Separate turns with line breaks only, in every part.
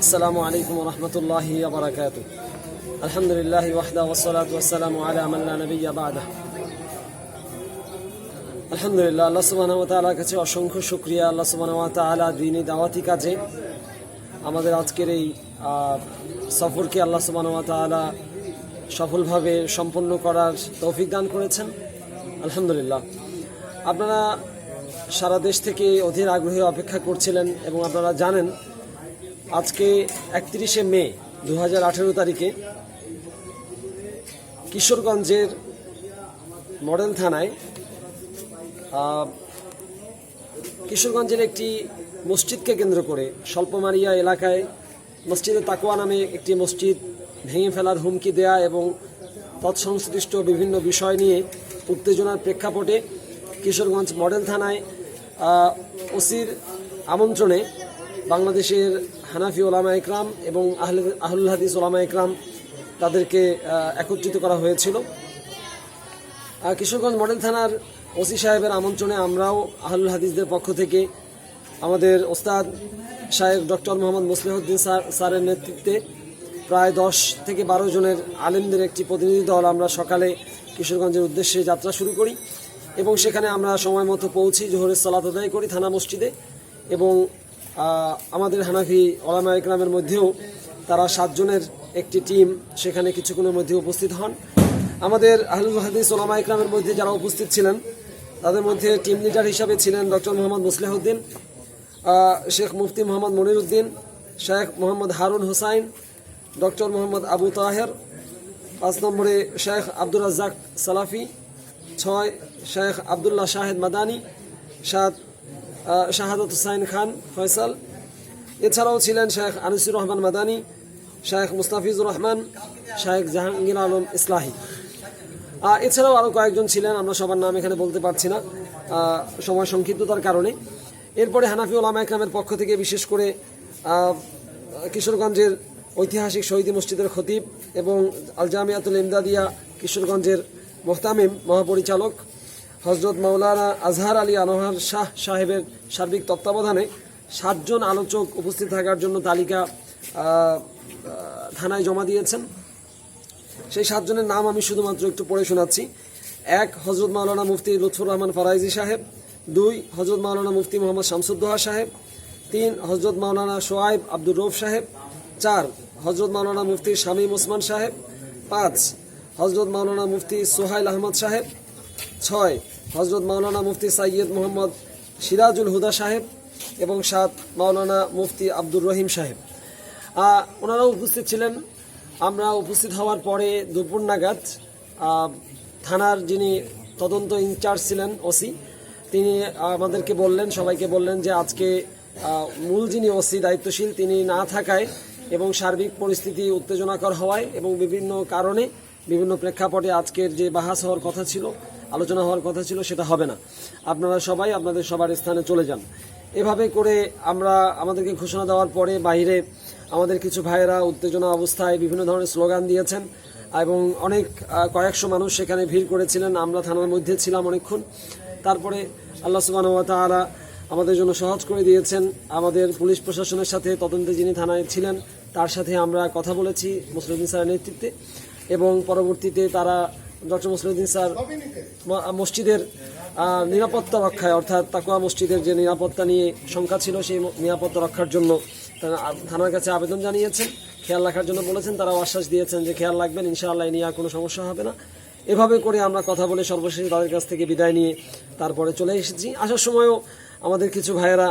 السلام عليكم ورحمة الله وبركاته. الحمد لله وحده والصلاة والسلام على من لا نبي بعده. আলহামদুলিল্লাহ, আল্লাহ সুবহানাহু ওয়া তাআলার কাছে অসংখ্য শুকরিয়া। আল্লাহ সুবহানাহু ওয়া তাআলা দ্বীনি দাওয়াতি কাজে আমাদের আজকের এই সফরকে আল্লাহ সুবহানাহু ওয়া তাআলা সফলভাবে সম্পন্ন করার তৌফিক দান করেছেন। আলহামদুলিল্লাহ, আপনারা সারা দেশ থেকে অধীর আগ্রহে অপেক্ষা করছিলেন এবং আপনারা জানেন আজকে 31শে মে 2018 তারিখে কিশোরগঞ্জের মডেল থানায় কিশোরগঞ্জের একটি মসজিদকে কেন্দ্র করে স্বল্পমারিয়া এলাকায় মসজিদে তাকওয়া নামে একটি মসজিদ ভেঙে ফেলার হুমকি দেয়া এবং তৎসংশ্লিষ্ট বিভিন্ন বিষয় নিয়ে উত্তেজনার প্রেক্ষাপটে কিশোরগঞ্জ মডেল থানায় ওসির আমন্ত্রণে বাংলাদেশের হানাফি ওলামা ইকরাম এবং আহলুল হাদিস ওলামা ইকরাম তাদেরকে একত্রিত করা হয়েছিল। কিশোরগঞ্জ মডেল থানার ওসি সাহেবের আমন্ত্রণে আমরাও আহলুল হাদিসদের পক্ষ থেকে আমাদের ওস্তাদ শায়েখ ডক্টর মোহাম্মদ মুসলিহউদ্দিন স্যারের নেতৃত্বে প্রায় 10 থেকে 12 জনের আলেমদের একটি প্রতিনিধি দল আমরা সকালে কিশোরগঞ্জের উদ্দেশ্যে যাত্রা শুরু করি এবং সেখানে আমরা সময় মতো পৌঁছি, জোহরের সালাত আদায় করি থানা মসজিদে। এবং আমাদের হানাফি ওলামা ইকরামের মধ্যেও তারা 7 জনের একটি টিম সেখানে কিছুক্ষণের মধ্যে উপস্থিত হন। আমাদের আহলুল হাদিস ওলামা ইকরামের মধ্যে যারা উপস্থিত ছিলেন তাদের মধ্যে টিম লিডার হিসাবে ছিলেন ডক্টর মোহাম্মদ মুসলিহউদ্দিন, শেখ মুফতি মোহাম্মদ মনিরউদ্দিন, শেখ মোহাম্মদ হারুন হুসাইন, ডক্টর মোহাম্মদ আবু তাহের, 5 নম্বরে শেখ আব্দুর রাজ্জাক সালাফি, 6 শেখ আবদুল্লাহ শাহেদ মাদানী, 7 শাহাদাত হুসাইন খান ফয়সাল। এছাড়াও ছিলেন শেখ আনিসুর রহমান মাদানী, শেখ মুস্তাফিজুর রহমান, শেখ জাহাঙ্গীর আলম ইসলাহি। এছাড়াও আরও কয়েকজন ছিলেন, আমরা সবার নাম এখানে বলতে পারছি না সময় সংক্ষিপ্ততার কারণে। এরপরে হানাফি ওলামা ইকরামের পক্ষ থেকে বিশেষ করে কিশোরগঞ্জের ঐতিহাসিক শহীদি মসজিদের খতিব এবং আল জামিয়াতুল ইমদাদিয়া কিশোরগঞ্জের মোহতামিম মহাপরিচালক হজরত মাওলানা আজহার আলী আনোয়ার শাহ সাহেবের সার্বিক তত্ত্বাবধানে 7 জন আলোচক উপস্থিত থাকার জন্য তালিকা থানায় জমা দিয়েছেন। সেই 7 জনের নাম আমি শুধুমাত্র একটু পড়ে শোনাচ্ছি। 1 হজরত মাওলানা মুফতি লুৎফুর রহমান ফারাইজি সাহেব, 2 হজরত মাওলানা মুফতি মোহাম্মদ শামসুদ্দোহা সাহেব, 3 হজরত মাওলানা শোয়াইব আব্দুর রৌফ সাহেব, 4 হজরত মাওলানা মুফতি শামীম ওসমান সাহেব, 5 হজরত মাওলানা মুফতি সোহাইল আহমদ সাহেব, 6 হজরত মাওলানা মুফতি সাইয়্যেদ মোহাম্মদ সিরাজুল হুদা সাহেব এবং 7 মাওলানা মুফতি আব্দুর রহিম সাহেব। ওনারাও উপস্থিত ছিলেন। আমরা উপস্থিত হওয়ার পরে দুপুর নাগাদ থানার যিনি তদন্ত ইনচার্জ ছিলেন ওসি, তিনি আমাদেরকে বললেন, সবাইকে বললেন যে আজকে মূল যিনি ওসি দায়িত্বশীল তিনি না থাকায় এবং সার্বিক পরিস্থিতি উত্তেজনাকর হওয়ায় এবং বিভিন্ন কারণে বিভিন্ন প্রেক্ষাপটে আজকের যে বাহাস হওয়ার কথা ছিল, আলোচনা হওয়ার কথা ছিল, সেটা হবে না। আপনারা সবাই আপনাদের সবার স্থানে চলে যান। এভাবে করে আমাদেরকে ঘোষণা দেওয়ার পরে বাইরে আমাদের কিছু ভাইয়েরা উত্তেজনা অবস্থায় বিভিন্ন ধরনের স্লোগান দিয়েছেন এবং কয়েকশো মানুষ সেখানে ভিড় করেছিলেন। আমরা থানার মধ্যে ছিলাম অনেকক্ষণ। তারপরে আল্লাহ সুবহানাহু ওয়া তাআলা আমাদের জন্য সহজ করে দিয়েছেন। আমাদের পুলিশ প্রশাসনের সাথে তদন্তে যিনি থানায় ছিলেন তার সাথে আমরা কথা বলেছি মুসলিউদ্দিন স্যারের নেতৃত্বে এবং পরবর্তীতে তারা ডক্টর মুসলিউদ্দিন স্যার মসজিদের নিরাপত্তা রক্ষায়, অর্থাৎ তাকওয়া মসজিদের যে নিরাপত্তা নিয়ে শঙ্কা ছিল সেই নিরাপত্তা রক্ষার জন্য থানার কাছে আবেদন জানিয়েছেন, খেয়াল রাখার জন্য বলেছেন। তারাও আশ্বাস দিয়েছেন যে খেয়াল রাখবেন, ইনশাআল্লাহ এই নিয়ে আর কোনো সমস্যা হবে না। এভাবে করে আমরা কথা বলে সর্বশেষে তাদের কাছ থেকে বিদায় নিয়ে তারপরে চলে এসেছি। আসার সময়ও আমাদের কিছু ভাইয়েরা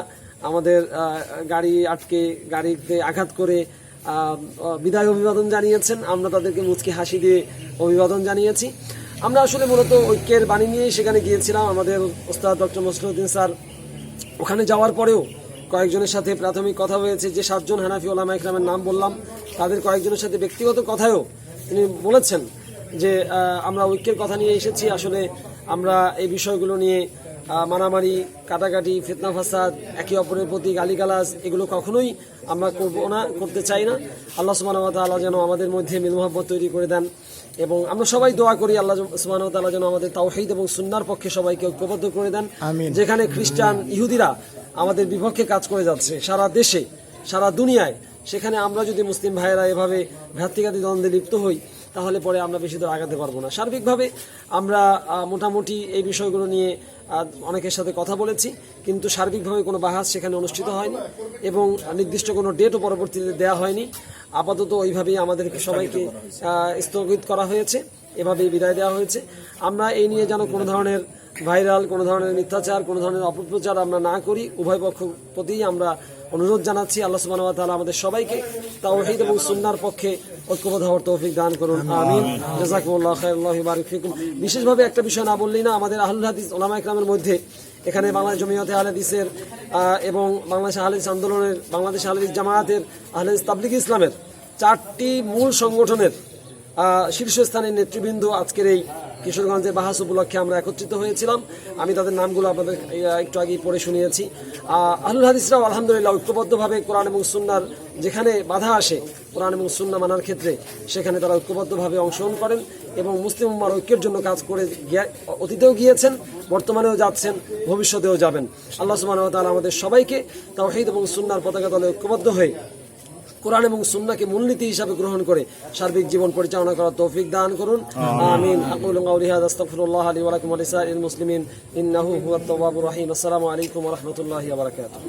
আমাদের গাড়িতে আঘাত করে বিদায় অভিবাদন জানিয়েছেন। আমরা তাদেরকে মুচকি হাসি দিয়ে অভিবাদন জানিয়েছি। আমরা আসলে মূলত ঐক্যের বাণী নিয়েই সেখানে গিয়েছিলাম। আমাদের ওস্তাদ ডক্টর মুসলিহউদ্দিন স্যার ওখানে যাওয়ার পরেও কয়েকজনের সাথে প্রাথমিক কথা হয়েছে, যে 7 জন হানাফি ওলামা ইকরামের নাম বললাম তাদের কয়েকজনের সাথে ব্যক্তিগত কথায়ও তিনি বলেছেন যে আমরা ঐক্যের কথা নিয়ে এসেছি। আসলে আমরা এই বিষয়গুলো নিয়ে মারামারি, কাটাকাটি, ফিতনা ফাসাদ, একে অপরের প্রতি গালিগালাজ এগুলো কখনোই আমরা করতে চাই না। আল্লাহ সুবহানাহু ওয়া তাআলা যেন আমাদের মধ্যে মিল মুহাব্বত তৈরি করে দেন এবং আমরা সবাই দোয়া করি আল্লাহ সুবহানাহু ওয়া তাআলা যেন আমাদের তাওহীদ এবং সুন্নাহর পক্ষে সবাইকে ঐক্যবদ্ধ করে দেন। যেখানে খ্রিস্টান, ইহুদিরা আমাদের বিপক্ষে কাজ করে যাচ্ছে সারা দেশে, সারা দুনিয়ায়, সেখানে আমরা যদি মুসলিম ভাইয়েরা এভাবে ঘাতৃঘাতী দ্বন্দ্বে লিপ্ত হই তাহলে পরে আমরা বেশি দূর আগাতে পারবো না। সার্বিকভাবে আমরা মোটামুটি এই বিষয়গুলো নিয়ে অনেকের সাথে কথা বলেছি, কিন্তু সার্বিকভাবে কোনো বাহাস সেখানে অনুষ্ঠিত হয়নি এবং নির্দিষ্ট কোনো ডেটও পরবর্তীতে দেওয়া হয়নি। আপাতত ওইভাবেই আমাদেরকে সবাইকে স্থগিত করা হয়েছে, এভাবেই বিদায় দেওয়া হয়েছে। আমরা এই নিয়ে যেন কোনো ধরনের ভাইরাল, কোনো ধরনের মিথ্যাচার, কোনো ধরনের অপপ্রচার আমরা না করি, উভয় পক্ষ প্রতি আমরা অনুরোধ জানাচ্ছি। আল্লাহ সুবহানাহু ওয়া তাআলা আমাদের সবাইকে তাওহীদ এবং সুন্নাহর পক্ষে ঐক্যবদ্ধ হওয়ার তৌফিক দান করুন, আমিন। জাযাকুমুল্লাহু খাইরান, আল্লাহু বারিক ফিকুম। বিশেষভাবে একটা বিষয় না বললেই না, আমাদের আহলুল হাদিস উলামা ইকরামের মধ্যে এখানে বাংলাদেশ জমিয়তে আহলে হাদিসের এবং বাংলাদেশ আহলে হাদিস আন্দোলনের, বাংলাদেশ আহলে হাদিস জামায়াতের, আহলে হাদিস তাবলীগ ইসলামের 4টি মূল সংগঠনের শীর্ষস্থানীয় নেতৃবৃন্দ আজকের এই কিশোরগঞ্জের বাহাস উপলক্ষে আমরা একত্রিত হয়েছিলাম। আমি তাদের নামগুলো আপনাদের একটু আগেই পড়ে শুনিয়েছি। আহলুল হাদিসরাও আলহামদুলিল্লাহ ঐক্যবদ্ধভাবে কোরআন এবং সুন্নাহর যেখানে বাধা আসে কোরআন এবং সুন্নাহ মানার ক্ষেত্রে, সেখানে তারা ঐক্যবদ্ধভাবে অংশগ্রহণ করেন এবং মুসলিম উম্মাহর ঐক্যের জন্য কাজ করে অতীতেও গিয়েছেন, বর্তমানেও যাচ্ছেন, ভবিষ্যতেও যাবেন। আল্লাহ সুবহানাহু ওয়া তাআলা আমাদের সবাইকে তাওহীদ এবং সুন্নাহর পতাকা তলে ঐক্যবদ্ধ হয়ে কোরআন এবং সুন্নাহকে মূলনীতি হিসাবে গ্রহণ করে সার্বিক জীবন পরিচালনা করার তৌফিক দান করুন, আমিন। আকুলু কাওলি হাযা আস্তাগফিরুল্লাহ লি ওয়া লাকুম ওয়া লিসাইরিল মুসলিমিন ইন্নাহু হুয়াত তাওয়াবুর রহিম। আসসালামু আলাইকুম ওয়া রাহমাতুল্লাহি ওয়া বারাকাতুহু।